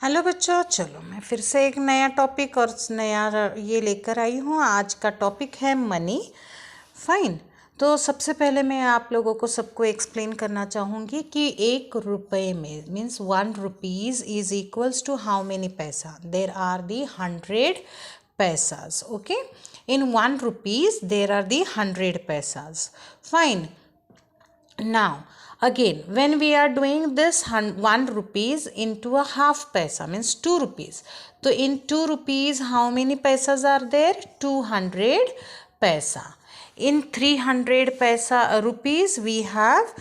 Hello बच्चों, चलो मैं फिर से एक नया टॉपिक और नया ये लेकर आई हूँ। आज का टॉपिक है मनी। फाइन। तो सबसे पहले मैं आप लोगों को सबको एक्सप्लेन करना चाहूँगी कि 1 रुपये में means 1 rupees is equals to how many paisa. There are the 100 paisas. Okay, in 1 rupees there are the 100 paisas. Fine. Now, again, when we are doing this 1 rupees into a half paisa means 2 rupees. So, in 2 rupees, how many paisas are there? 200 paisa. In 300 paisa rupees, we have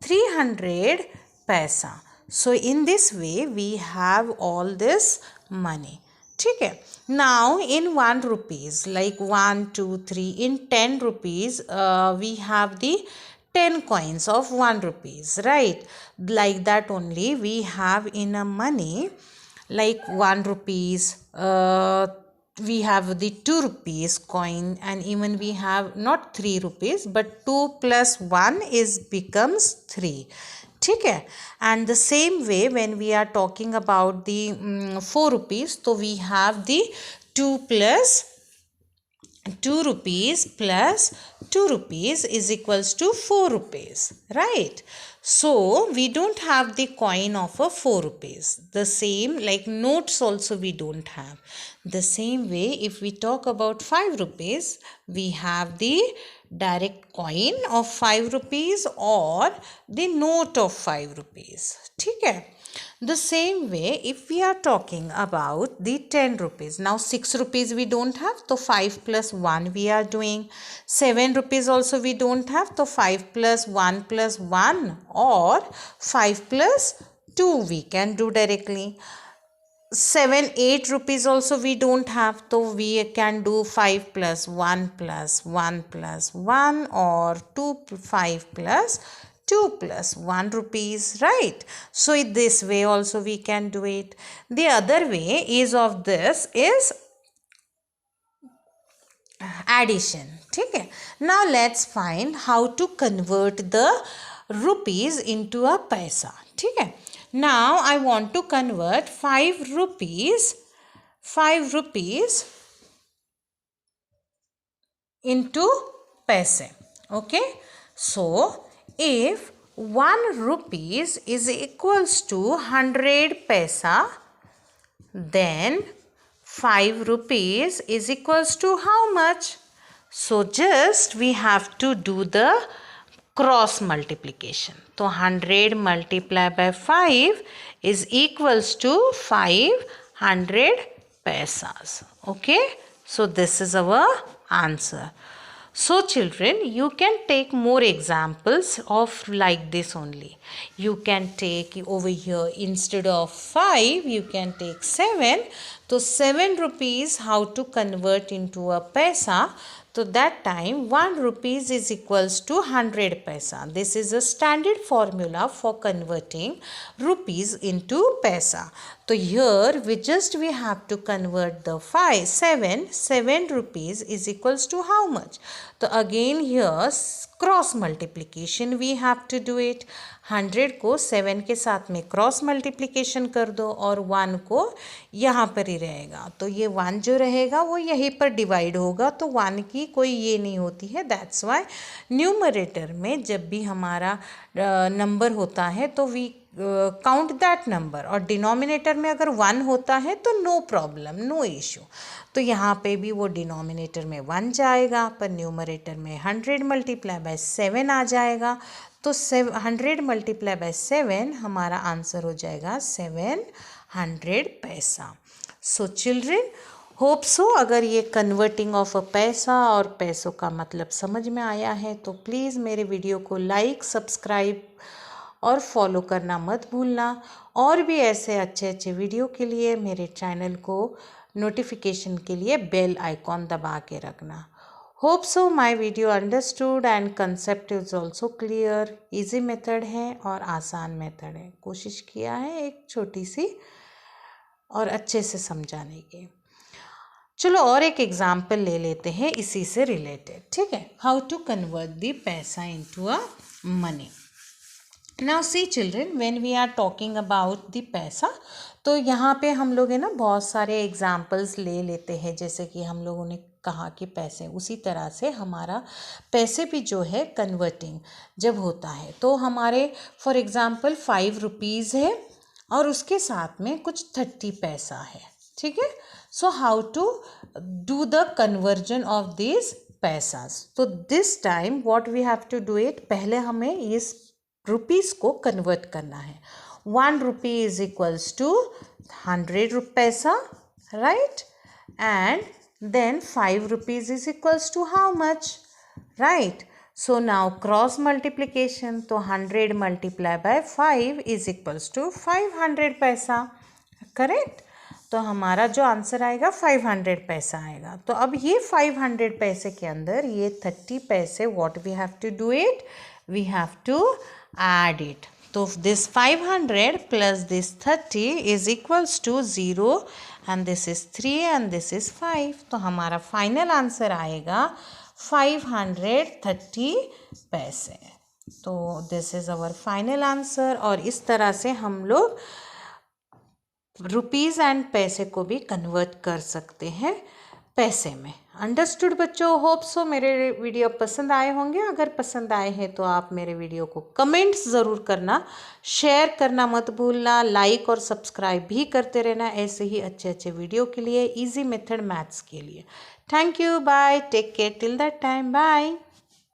300 paisa. So, in this way, we have all this money. ठीक है. Now in 1 rupees, like 1, 2, 3, in 10 rupees, we have the 10 coins of 1 rupees, right? Like that only we have in a money, like 1 rupees, we have the 2 rupees coin, and even we have not 3 rupees but 2 plus 1 is becomes 3. ठीक है. And the same way when we are talking about the 4 rupees, so we have the 2 plus 2 rupees plus 2 rupees is equals to 4 rupees, right? So we don't have the coin of a 4 rupees. The same like notes also we don't have. The same way if we talk about 5 rupees, we have the direct coin of 5 rupees or the note of 5 rupees. ठीक है. The same way if we are talking about the 10 rupees, now 6 rupees we don't have, so 5 plus 1 we are doing. 7 rupees also we don't have, so 5 plus 1 plus 1 or 5 plus 2 we can do directly. 7, 8 rupees also we don't have, so we can do 5 plus 1 plus 1 plus 1 or 5 plus 2 plus 1 rupees, right? So in this way also we can do it. The other way is of this is addition. ठीक है. Now let's find how to convert the rupees into a paisa. ठीक है. Now I want to convert 5 rupees into paise. Okay. So if 1 rupees is equals to 100 paisa, then 5 rupees is equals to how much? So just we have to do the cross multiplication. So 100 multiplied by 5 is equals to 500 paisas. Okay. So this is our answer. So children, you can take more examples of like this only. You can take over here instead of 5, you can take 7. So 7 rupees, how to convert into a paisa? So that time 1 rupees is equals to 100 paisa. This is a standard formula for converting rupees into paisa. So here we have to convert the 7 rupees is equals to how much? So again here cross multiplication we have to do it. 100 को 7 के साथ में cross multiplication कर दो और 1 को यहाँ पर ही रहेगा. तो ये 1 जो रहेगा वो यहीं पर डिवाइड होगा, तो 1 की कोई ये नहीं होती है. दैट्स वाई न्यूमरेटर में जब भी हमारा नंबर होता है तो वी काउंट दैट नंबर, और डिनोमिनेटर में अगर 1 होता है तो नो प्रॉब्लम, नो इशू. तो यहाँ पे भी वो डिनोमिनेटर में 1 जाएगा पर न्यूमरेटर में 100 मल्टीप्लाई बाय 7 आ जाएगा. तो 100 मल्टीप्लाई बाय 7 हमारा आंसर हो जाएगा 700 पैसा. सो चिल्ड्रन, होप सो अगर ये कन्वर्टिंग ऑफ अ पैसा और पैसों का मतलब समझ में आया है तो प्लीज़ मेरे वीडियो को लाइक, सब्सक्राइब और फॉलो करना मत भूलना. और भी ऐसे अच्छे अच्छे वीडियो के लिए मेरे चैनल को नोटिफिकेशन के लिए बेल आइकॉन दबा के रखना. Hope so my video understood and concept is also clear. Easy method है और आसान मेथड है. कोशिश किया है एक छोटी सी और अच्छे से समझाने की. चलो और एक एग्जाम्पल ले लेते हैं इसी से रिलेटेड. ठीक है. How to convert the paisa into a money. Now see children, when we are talking about the paisa, तो यहाँ पे हम लोग है ना बहुत सारे एग्जाम्पल्स ले लेते हैं, जैसे कि हम लोगों ने कहा कि पैसे, उसी तरह से हमारा पैसे भी जो है कन्वर्टिंग जब होता है तो हमारे फॉर एग्जाम्पल 5 रुपीज़ है और उसके साथ में कुछ 30 पैसा है, ठीक है। So how to do the conversion of this paisas, तो this time what we have to do it, पहले हमें इस रुपीज़ को कन्वर्ट करना है। 1 रुपी इज इक्वल्स टू 100 पैसा, right, and then 5 rupees is equals to how much, right? So now cross multiplication, तो 100 multiply by 5 is equals to 500 पैसा, correct. तो हमारा जो आंसर आएगा 500 पैसा आएगा। तो अब ये 500 पैसे के अंदर ये 30 पैसे what we have to do it, we have to add it. तो this 500 plus this 30 is equals to 0 and this is 3 and this is 5. तो हमारा फाइनल आंसर आएगा 530 पैसे। तो this is our final answer. और इस तरह से हम लोग रुपीज़ एंड पैसे को भी कन्वर्ट कर सकते हैं पैसे में। अंडरस्टूड बच्चों? होप सो मेरे वीडियो पसंद आए होंगे। अगर पसंद आए हैं तो आप मेरे वीडियो को कमेंट्स ज़रूर करना, शेयर करना मत भूलना, लाइक और सब्सक्राइब भी करते रहना ऐसे ही अच्छे अच्छे वीडियो के लिए, इजी मेथड मैथ्स के लिए। Thank you, bye, take care till that time, bye.